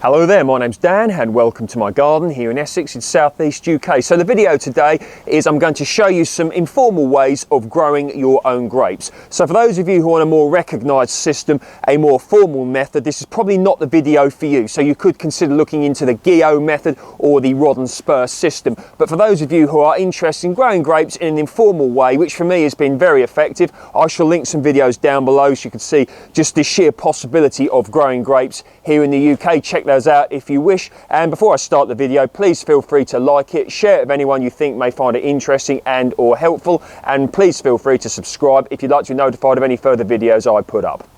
Hello there, my name's Dan and welcome to my garden here in Essex in southeast UK. So the video today is I'm going to show you some informal ways of growing your own grapes. So for those of you who want a more recognised system, a more formal method, this is probably not the video for you. So you could consider looking into the Geo method or the rod and spur system. But for those of you who are interested in growing grapes in an informal way, which for me has been very effective, I shall link some videos down below so you can see just the sheer possibility of growing grapes here in the UK. Check those out if you wish. And before I start the video, please feel free to like it, share it with anyone you think may find it interesting and or helpful, and please feel free to subscribe if you'd like to be notified of any further videos I put up.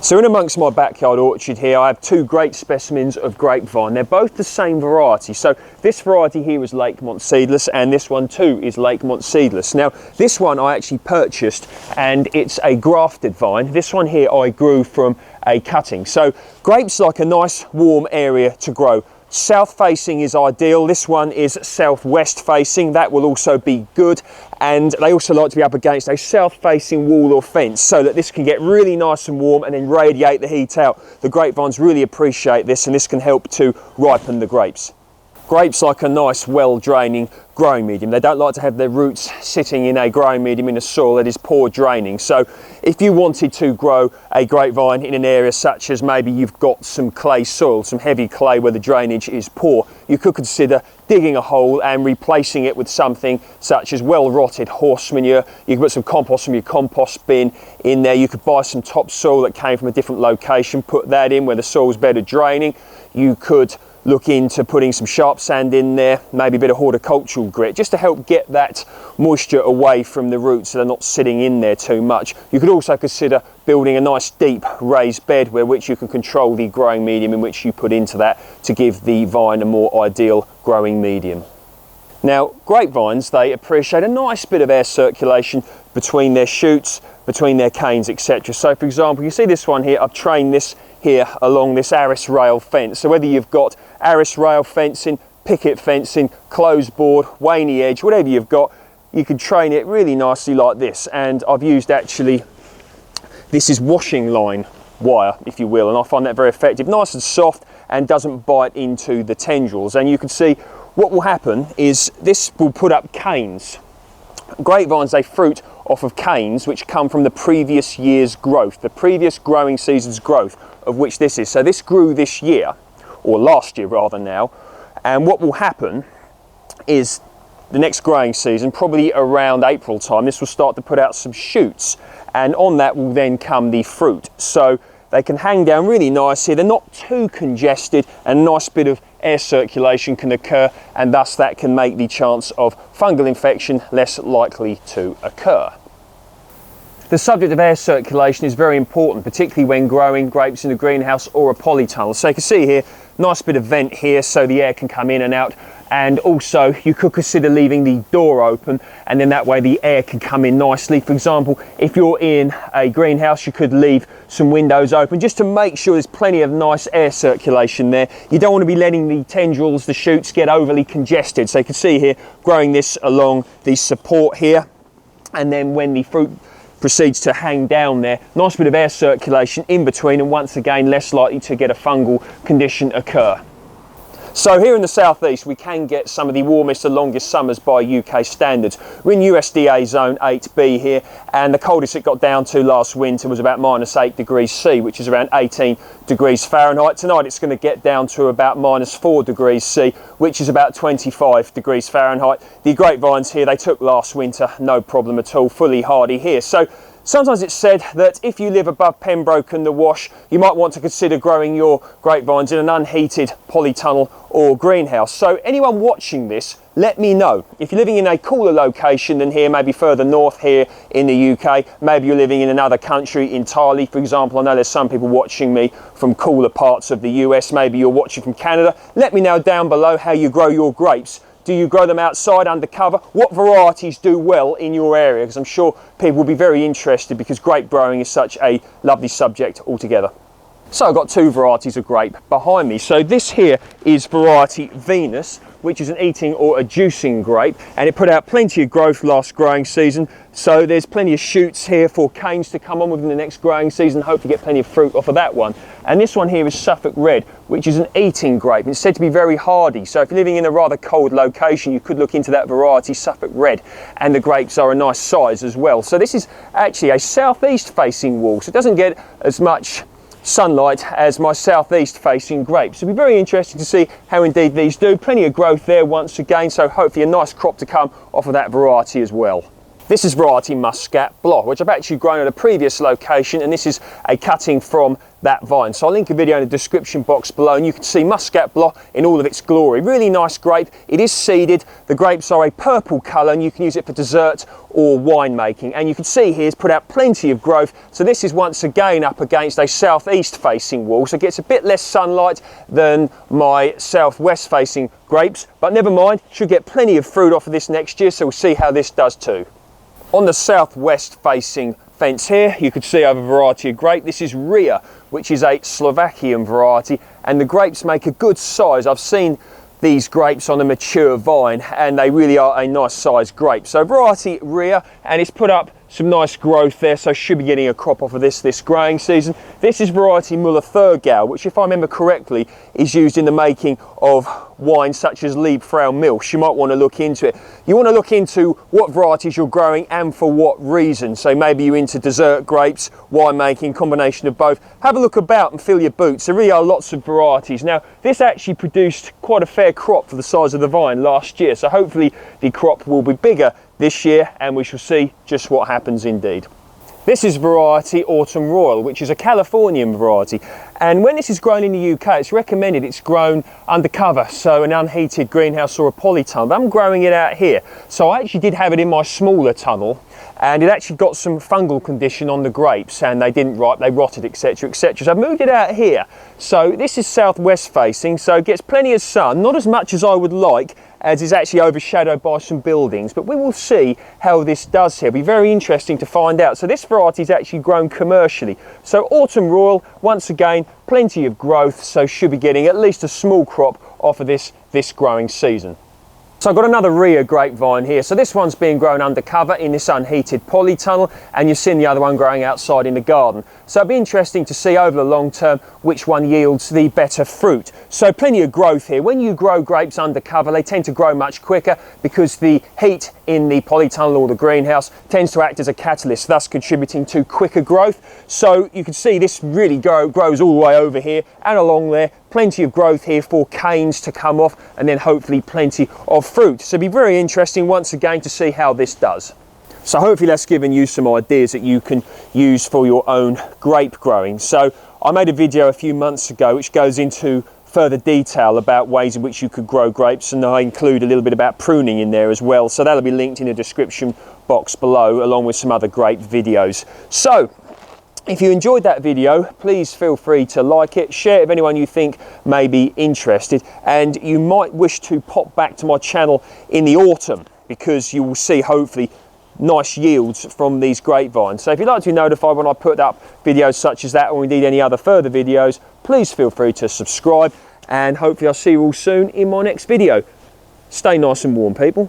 So in amongst my backyard orchard here, I have two great specimens of grapevine. They're both the same variety. So this variety here is Lakemont Seedless, and this one too is Lakemont Seedless. Now this one I actually purchased and it's a grafted vine. This one here I grew from a cutting. So grapes like a nice warm area to grow. South facing is ideal. This one is southwest facing. That will also be good. And they also like to be up against a south facing wall or fence so that this can get really nice and warm and then radiate the heat out. The grapevines really appreciate this, and this can help to ripen the grapes. Grapes like a nice well draining growing medium. They don't like to have their roots sitting in a growing medium in a soil that is poor draining. So if you wanted to grow a grapevine in an area such as maybe you've got some clay soil, some heavy clay where the drainage is poor, you could consider digging a hole and replacing it with something such as well rotted horse manure. You can put some compost from your compost bin in there. You could buy some topsoil that came from a different location, put that in where the soil's better draining. You could look into putting some sharp sand in there, maybe a bit of horticultural grit, just to help get that moisture away from the roots so they're not sitting in there too much. You could also consider building a nice deep raised bed where which you can control the growing medium in which you put into that to give the vine a more ideal growing medium. Now grapevines, they appreciate a nice bit of air circulation between their shoots, between their canes, etc. So for example, you see this one here, I've trained this here along this arris rail fence. So whether you've got arris rail fencing, picket fencing, closed board, waney edge, whatever you've got, you can train it really nicely like this. And I've used actually, this is washing line wire, if you will, and I find that very effective. Nice and soft and doesn't bite into the tendrils. And you can see what will happen is this will put up canes. Grapevines, they fruit off of canes which come from the previous year's growth, the previous growing season's growth, of which this is. So this grew this year, or last year rather now, and what will happen is the next growing season, probably around April time, this will start to put out some shoots, and on that will then come the fruit. So they can hang down really nice here, they're not too congested, and a nice bit of air circulation can occur, and thus that can make the chance of fungal infection less likely to occur. The subject of air circulation is very important, particularly when growing grapes in a greenhouse or a polytunnel. So you can see here, nice bit of vent here so the air can come in and out, and also you could consider leaving the door open, and then that way the air can come in nicely. For example, if you're in a greenhouse, you could leave some windows open just to make sure there's plenty of nice air circulation there. You don't want to be letting the tendrils, the shoots, get overly congested. So you can see here, growing this along the support here, and then when the fruit proceeds to hang down there, nice bit of air circulation in between, and once again less likely to get a fungal condition occur. So here in the southeast we can get some of the warmest and longest summers by UK standards. We're in USDA zone 8B here, and the coldest it got down to last winter was about -8 degrees C, which is around 18 degrees Fahrenheit. Tonight it's going to get down to about -4 degrees C, which is about 25 degrees Fahrenheit. The grapevines here, they took last winter no problem at all, fully hardy here. So sometimes it's said that if you live above Pembroke and the Wash, you might want to consider growing your grapevines in an unheated polytunnel or greenhouse. So anyone watching this, let me know. If you're living in a cooler location than here, maybe further north here in the UK, maybe you're living in another country entirely. For example, I know there's some people watching me from cooler parts of the US, maybe you're watching from Canada. Let me know down below how you grow your grapes. Do you grow them outside under cover? What varieties do well in your area? Because I'm sure people will be very interested, because grape growing is such a lovely subject altogether. So I've got two varieties of grape behind me. So this here is variety Venus, which is an eating or a juicing grape, and it put out plenty of growth last growing season. So there's plenty of shoots here for canes to come on within the next growing season, hopefully get plenty of fruit off of that one. And this one here is Suffolk Red, which is an eating grape. It's said to be very hardy. So if you're living in a rather cold location, you could look into that variety, Suffolk Red. And the grapes are a nice size as well. So this is actually a southeast facing wall, so it doesn't get as much sunlight as my southeast facing grapes. It'll be very interesting to see how indeed these do. Plenty of growth there once again, so hopefully a nice crop to come off of that variety as well. This is variety Muscat Block, which I've actually grown at a previous location, and this is a cutting from that vine. So I'll link a video in the description box below, and you can see Muscat Block in all of its glory. Really nice grape. It is seeded. The grapes are a purple colour, and you can use it for dessert or wine making. And you can see here it's put out plenty of growth. So this is once again up against a southeast facing wall, so it gets a bit less sunlight than my southwest facing grapes, but never mind, should get plenty of fruit off of this next year, so we'll see how this does too. On the southwest facing fence here, you could see I have a variety of grape. This is Ria, which is a Slovakian variety, and the grapes make a good size. I've seen these grapes on a mature vine, and they really are a nice sized grape. So variety Ria, and it's put up some nice growth there, so should be getting a crop off of this growing season. This is variety Muller Thurgau, which, if I remember correctly, is used in the making of wines such as Liebfrau Milch. You might want to look into it. You want to look into what varieties you're growing and for what reason. So maybe you're into dessert grapes, winemaking, combination of both. Have a look about and fill your boots. There really are lots of varieties. Now, this actually produced quite a fair crop for the size of the vine last year, so hopefully the crop will be bigger this year, and we shall see just what happens indeed. This is variety Autumn Royal, which is a Californian variety, and when this is grown in the UK, it's recommended it's grown undercover, so an unheated greenhouse or a polytunnel. But I'm growing it out here, so I actually did have it in my smaller tunnel, and it actually got some fungal condition on the grapes, and they didn't ripe, they rotted, etc, etc. So I moved it out here. So this is southwest facing, so it gets plenty of sun, not as much as I would like, as is actually overshadowed by some buildings, but we will see how this does here. It'll be very interesting to find out. So this variety is actually grown commercially. So Autumn Royal, once again, plenty of growth, so should be getting at least a small crop off of this growing season. So I've got another Ria grapevine here. So this one's being grown undercover in this unheated polytunnel, and you've seen the other one growing outside in the garden. So it'll be interesting to see over the long term which one yields the better fruit. So plenty of growth here. When you grow grapes undercover, they tend to grow much quicker because the heat in the polytunnel or the greenhouse tends to act as a catalyst, thus contributing to quicker growth. So you can see this really grows all the way over here and along there. Plenty of growth here for canes to come off, and then hopefully plenty of fruit. So it'll be very interesting once again to see how this does. So hopefully that's given you some ideas that you can use for your own grape growing. So I made a video a few months ago which goes into further detail about ways in which you could grow grapes, and I include a little bit about pruning in there as well. So that'll be linked in the description box below, along with some other grape videos. So if you enjoyed that video, please feel free to like it, share it with anyone you think may be interested, and you might wish to pop back to my channel in the autumn, because you will see hopefully nice yields from these grapevines. So if you'd like to be notified when I put up videos such as that, or indeed any other further videos, please feel free to subscribe, and hopefully I'll see you all soon in my next video. Stay nice and warm, people.